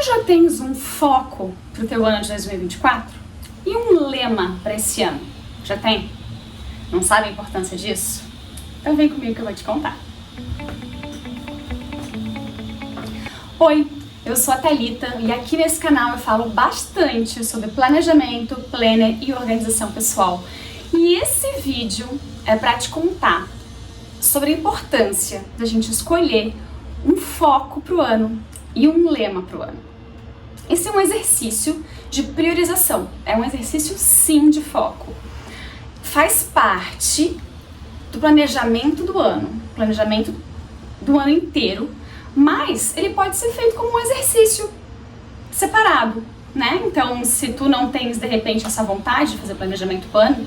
Tu já tens um foco pro teu ano de 2024? E um lema para esse ano? Já tem? Não sabe a importância disso? Então vem comigo que eu vou te contar. Oi, eu sou a Thalita e aqui nesse canal eu falo bastante sobre planejamento, planner e organização pessoal. E esse vídeo é para te contar sobre a importância da gente escolher um foco pro ano e um lema pro ano. Esse é um exercício de priorização, é um exercício sim de foco. Faz parte do planejamento do ano inteiro, mas ele pode ser feito como um exercício separado, né? Então, se tu não tens de repente essa vontade de fazer planejamento do ano,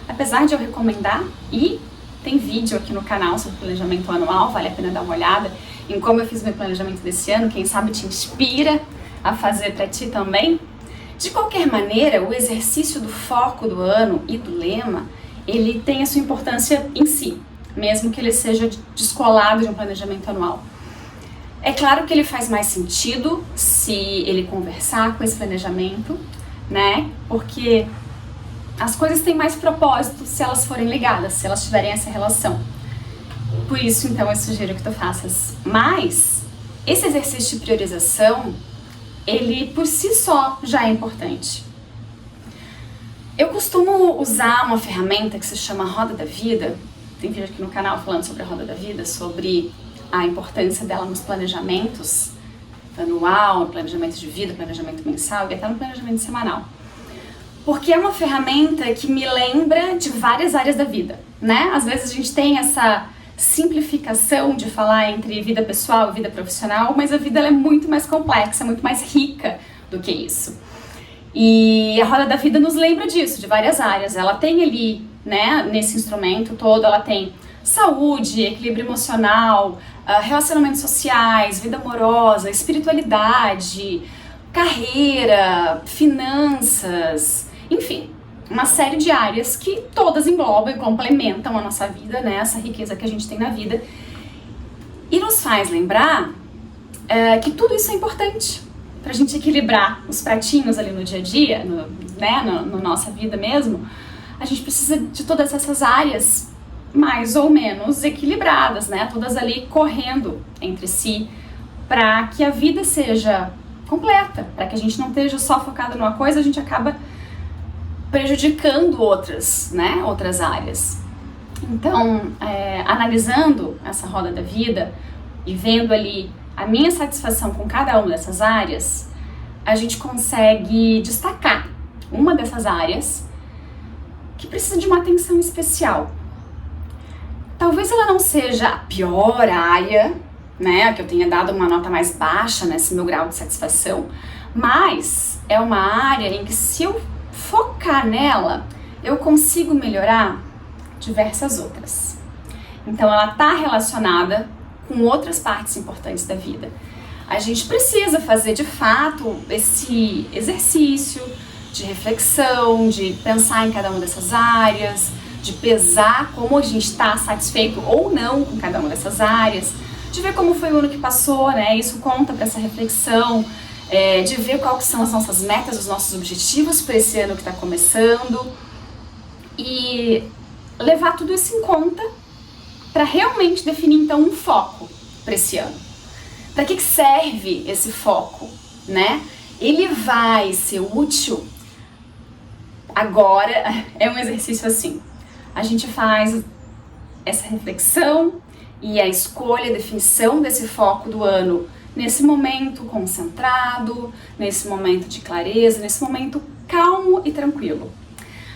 apesar de eu recomendar, e tem vídeo aqui no canal sobre planejamento anual, vale a pena dar uma olhada em como eu fiz meu planejamento desse ano, quem sabe te inspira a fazer para ti também. De qualquer maneira, o exercício do foco do ano e do lema, ele tem a sua importância em si, mesmo que ele seja descolado de um planejamento anual. É claro que ele faz mais sentido se ele conversar com esse planejamento, né? Porque as coisas têm mais propósito se elas forem ligadas, se elas tiverem essa relação. Por isso, então, eu sugiro que tu faças. Mas esse exercício de priorização, ele por si só já é importante. Eu costumo usar uma ferramenta que se chama Roda da Vida. Tem vídeo aqui no canal falando sobre a Roda da Vida, sobre a importância dela nos planejamentos anual, planejamento de vida, planejamento mensal e até no planejamento semanal. Porque é uma ferramenta que me lembra de várias áreas da vida, né? Às vezes a gente tem essa simplificação de falar entre vida pessoal e vida profissional, mas a vida ela é muito mais complexa, muito mais rica do que isso. E a Roda da Vida nos lembra disso, de várias áreas. Ela tem ali, né, nesse instrumento todo, ela tem saúde, equilíbrio emocional, relacionamentos sociais, vida amorosa, espiritualidade, carreira, finanças, enfim, uma série de áreas que todas englobam e complementam a nossa vida, né, essa riqueza que a gente tem na vida, e nos faz lembrar que tudo isso é importante pra gente equilibrar os pratinhos ali no dia a dia, na nossa vida mesmo. A gente precisa de todas essas áreas mais ou menos equilibradas, né, todas ali correndo entre si, para que a vida seja completa, para que a gente não esteja só focado numa coisa, a gente acaba prejudicando outras áreas. Então, analisando essa roda da vida e vendo ali a minha satisfação com cada uma dessas áreas, a gente consegue destacar uma dessas áreas que precisa de uma atenção especial. Talvez ela não seja a pior área, né, que eu tenha dado uma nota mais baixa nesse meu grau de satisfação, mas é uma área em que, se eu focar nela, eu consigo melhorar diversas outras. Então ela está relacionada com outras partes importantes da vida. A gente precisa fazer de fato esse exercício de reflexão, de pensar em cada uma dessas áreas, de pesar como a gente está satisfeito ou não com cada uma dessas áreas, de ver como foi o ano que passou, né? Isso conta para essa reflexão, de ver quais são as nossas metas, os nossos objetivos para esse ano que está começando, e levar tudo isso em conta para realmente definir então um foco para esse ano. Para que serve esse foco, né? Ele vai ser útil agora. É um exercício assim. A gente faz essa reflexão e a escolha, a definição desse foco do ano nesse momento concentrado, nesse momento de clareza, nesse momento calmo e tranquilo.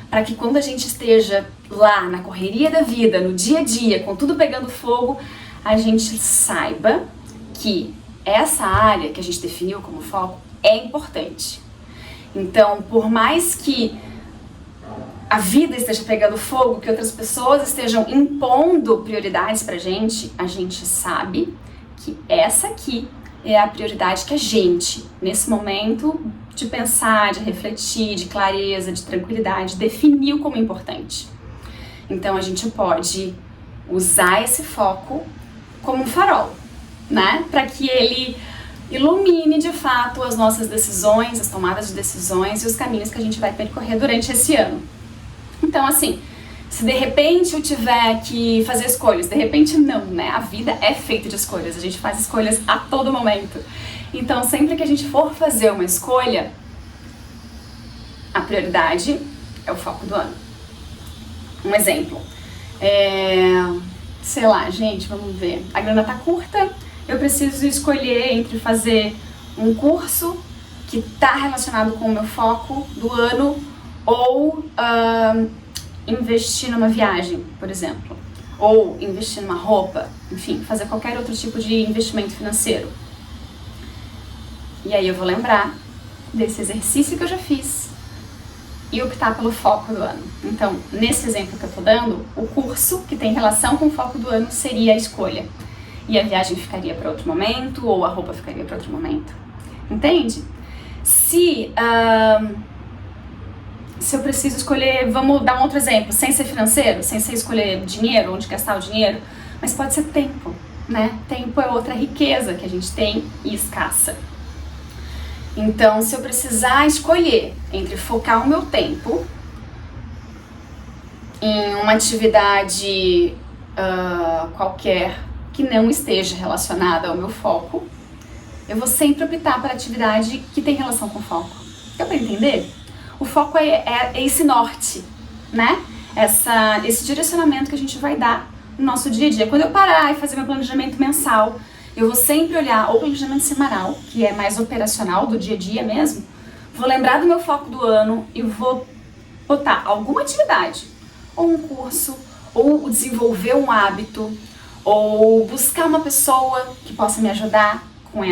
Para que quando a gente esteja lá na correria da vida, no dia a dia, com tudo pegando fogo, a gente saiba que essa área que a gente definiu como foco é importante. Então, por mais que a vida esteja pegando fogo, que outras pessoas estejam impondo prioridades pra gente, a gente sabe que essa aqui é a prioridade que a gente, nesse momento de pensar, de refletir, de clareza, de tranquilidade, definiu como importante. Então a gente pode usar esse foco como um farol, né? Para que ele ilumine de fato as nossas decisões, as tomadas de decisões e os caminhos que a gente vai percorrer durante esse ano. Então, assim, se de repente eu tiver que fazer escolhas, de repente não, né? A vida é feita de escolhas, a gente faz escolhas a todo momento. Então, sempre que a gente for fazer uma escolha, a prioridade é o foco do ano. Um exemplo, sei lá, gente, vamos ver, a grana tá curta, eu preciso escolher entre fazer um curso que tá relacionado com o meu foco do ano ou investir numa viagem, por exemplo, ou investir numa roupa, enfim, fazer qualquer outro tipo de investimento financeiro. E aí eu vou lembrar desse exercício que eu já fiz e optar pelo foco do ano. Então, nesse exemplo que eu tô dando, o curso que tem relação com o foco do ano seria a escolha. E a viagem ficaria para outro momento, ou a roupa ficaria para outro momento. Entende? Se eu preciso escolher, vamos dar um outro exemplo, sem ser financeiro, sem ser escolher dinheiro, onde gastar o dinheiro, mas pode ser tempo, né? Tempo é outra riqueza que a gente tem e escassa. Então, se eu precisar escolher entre focar o meu tempo em uma atividade qualquer que não esteja relacionada ao meu foco, eu vou sempre optar pela atividade que tem relação com o foco. Deu pra entender? O foco é esse norte, né? Esse direcionamento que a gente vai dar no nosso dia a dia. Quando eu parar e fazer meu planejamento mensal, eu vou sempre olhar o planejamento semanal, que é mais operacional, do dia a dia mesmo, vou lembrar do meu foco do ano e vou botar alguma atividade, ou um curso, ou desenvolver um hábito, ou buscar uma pessoa que possa me ajudar com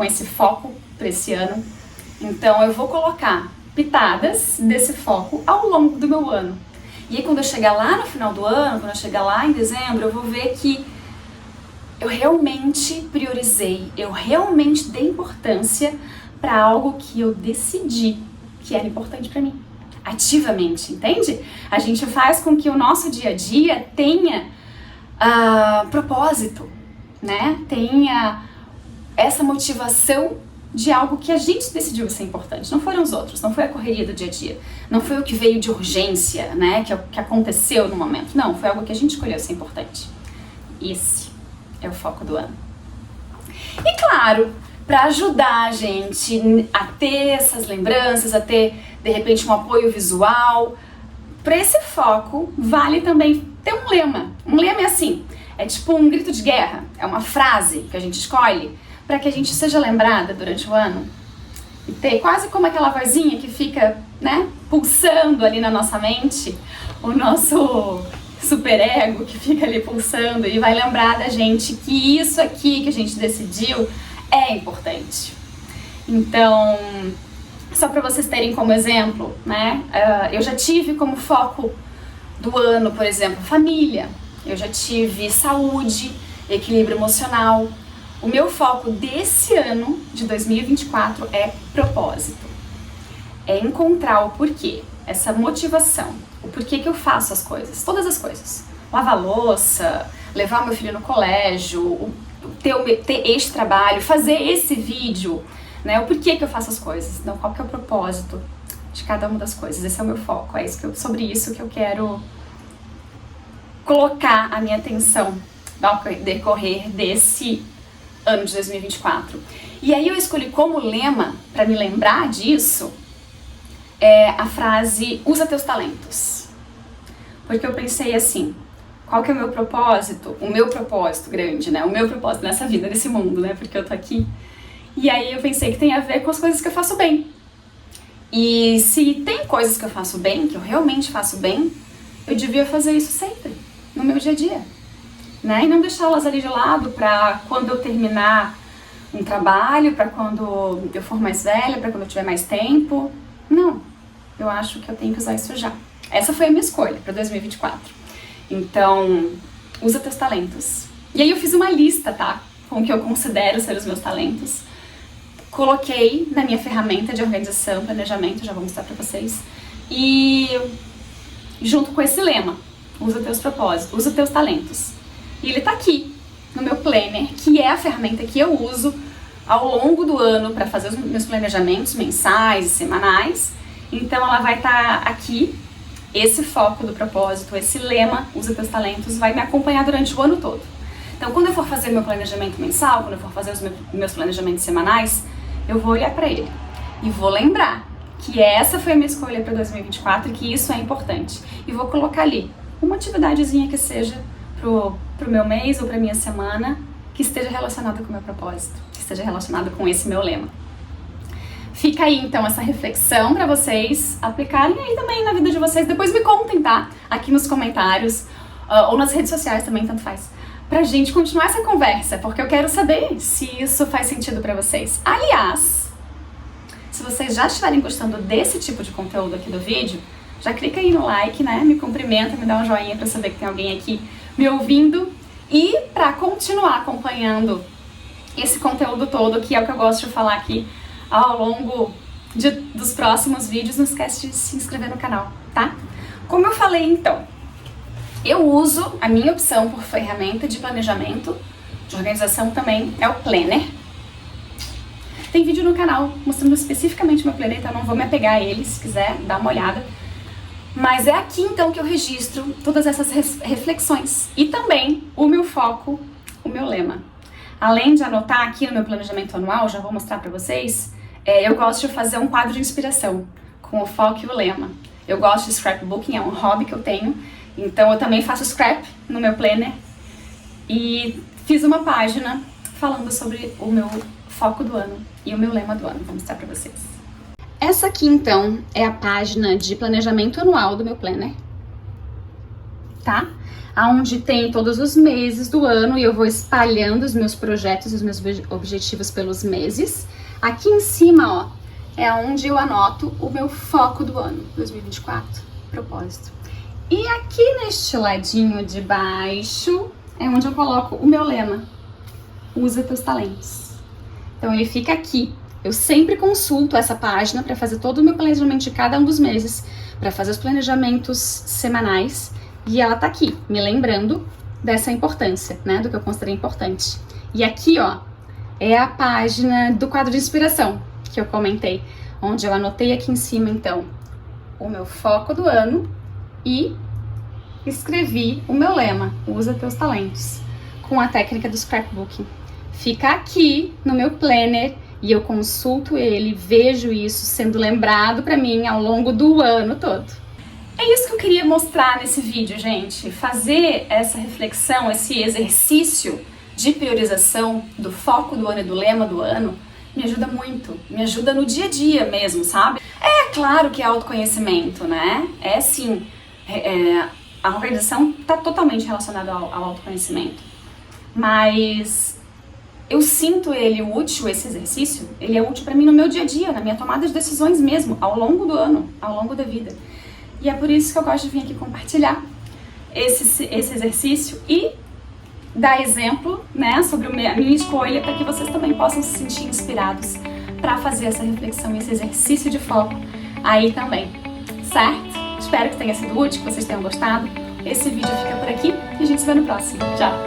esse foco para esse ano. Então eu vou colocar pitadas desse foco ao longo do meu ano. E aí quando eu chegar lá no final do ano, quando eu chegar lá em dezembro, eu vou ver que eu realmente priorizei, eu realmente dei importância para algo que eu decidi que era importante para mim, ativamente, entende? A gente faz com que o nosso dia a dia tenha propósito, né? Tenha essa motivação de algo que a gente decidiu ser importante. Não foram os outros, não foi a correria do dia a dia, não foi o que veio de urgência, né? Que aconteceu no momento. Não, foi algo que a gente escolheu ser importante. Esse é o foco do ano. E claro, para ajudar a gente a ter essas lembranças, a ter de repente um apoio visual, para esse foco vale também ter um lema. Um lema é assim, é tipo um grito de guerra, é uma frase que a gente escolhe para que a gente seja lembrada durante o ano e ter quase como aquela vozinha que fica, né, pulsando ali na nossa mente, o nosso superego que fica ali pulsando e vai lembrar da gente que isso aqui que a gente decidiu é importante. Então, só para vocês terem como exemplo, né, eu já tive como foco do ano, por exemplo, família, eu já tive saúde, equilíbrio emocional. O meu foco desse ano, de 2024, é propósito. É encontrar o porquê, essa motivação, o porquê que eu faço as coisas, todas as coisas. Lavar louça, levar meu filho no colégio, ter este trabalho, fazer esse vídeo, né? O porquê que eu faço as coisas, então qual que é o propósito de cada uma das coisas. Esse é o meu foco, sobre isso que eu quero colocar a minha atenção ao decorrer desse ano de 2024. E aí eu escolhi como lema, para me lembrar disso, a frase, usa teus talentos. Porque eu pensei assim, qual que é o meu propósito? O meu propósito grande, né? O meu propósito nessa vida, nesse mundo, né? Porque eu tô aqui. E aí eu pensei que tem a ver com as coisas que eu faço bem. E se tem coisas que eu faço bem, que eu realmente faço bem, eu devia fazer isso sempre, no meu dia a dia, né? E não deixá-las ali de lado para quando eu terminar um trabalho, para quando eu for mais velha, para quando eu tiver mais tempo. Não, eu acho que eu tenho que usar isso já. Essa foi a minha escolha para 2024. Então, usa teus talentos. E aí eu fiz uma lista, tá? Com o que eu considero ser os meus talentos. Coloquei na minha ferramenta de organização, planejamento, já vou mostrar pra vocês. E junto com esse lema, usa teus propósitos, usa teus talentos. E ele tá aqui, no meu planner, que é a ferramenta que eu uso ao longo do ano para fazer os meus planejamentos mensais e semanais. Então ela vai estar aqui, esse foco do propósito, esse lema, usa teus talentos, vai me acompanhar durante o ano todo. Então quando eu for fazer meu planejamento mensal, quando eu for fazer os meus planejamentos semanais, eu vou olhar para ele e vou lembrar que essa foi a minha escolha para 2024 e que isso é importante. E vou colocar ali uma atividadezinha que seja pro meu mês ou pra minha semana, que esteja relacionada com o meu propósito, que esteja relacionada com esse meu lema. Fica aí então essa reflexão para vocês aplicarem aí também na vida de vocês. Depois me contem, tá? Aqui nos comentários ou nas redes sociais também, tanto faz. Pra gente continuar essa conversa, porque eu quero saber se isso faz sentido pra vocês. Aliás, se vocês já estiverem gostando desse tipo de conteúdo aqui do vídeo, já clica aí no like, né? Me cumprimenta, me dá um joinha pra saber que tem alguém aqui me ouvindo. E pra continuar acompanhando esse conteúdo todo, que é o que eu gosto de falar aqui ao longo dos próximos vídeos, não esquece de se inscrever no canal, tá? Como eu falei então, eu uso a minha opção por ferramenta de planejamento, de organização também, é o Planner. Tem vídeo no canal mostrando especificamente o meu planner, então eu não vou me apegar a ele, se quiser dar uma olhada. Mas é aqui então que eu registro todas essas reflexões e também o meu foco, o meu lema. Além de anotar aqui no meu planejamento anual, já vou mostrar pra vocês, eu gosto de fazer um quadro de inspiração com o foco e o lema. Eu gosto de scrapbooking, é um hobby que eu tenho, então eu também faço scrap no meu planner e fiz uma página falando sobre o meu foco do ano e o meu lema do ano. Vou mostrar pra vocês. Essa aqui então é a página de planejamento anual do meu planner, tá? Onde tem todos os meses do ano e eu vou espalhando os meus projetos, os meus objetivos pelos meses. Aqui em cima, ó, é onde eu anoto o meu foco do ano, 2024, propósito. E aqui neste ladinho de baixo é onde eu coloco o meu lema, usa teus talentos. Então ele fica aqui. Eu sempre consulto essa página para fazer todo o meu planejamento de cada um dos meses, para fazer os planejamentos semanais, e ela tá aqui, me lembrando dessa importância, né, do que eu considerei importante. E aqui, ó, é a página do quadro de inspiração que eu comentei, onde eu anotei aqui em cima, então, o meu foco do ano e escrevi o meu lema, usa teus talentos, com a técnica do scrapbooking. Fica aqui no meu planner e eu consulto ele, vejo isso sendo lembrado pra mim ao longo do ano todo. É isso que eu queria mostrar nesse vídeo, gente. Fazer essa reflexão, esse exercício de priorização do foco do ano e do lema do ano me ajuda muito, me ajuda no dia a dia mesmo, sabe? É claro que é autoconhecimento, né? É sim, a organização tá totalmente relacionada ao autoconhecimento, mas eu sinto ele útil, esse exercício, ele é útil pra mim no meu dia a dia, na minha tomada de decisões mesmo, ao longo do ano, ao longo da vida. E é por isso que eu gosto de vir aqui compartilhar esse exercício e dar exemplo, né, sobre a minha escolha, para que vocês também possam se sentir inspirados para fazer essa reflexão, esse exercício de foco aí também, certo? Espero que tenha sido útil, que vocês tenham gostado. Esse vídeo fica por aqui e a gente se vê no próximo. Tchau!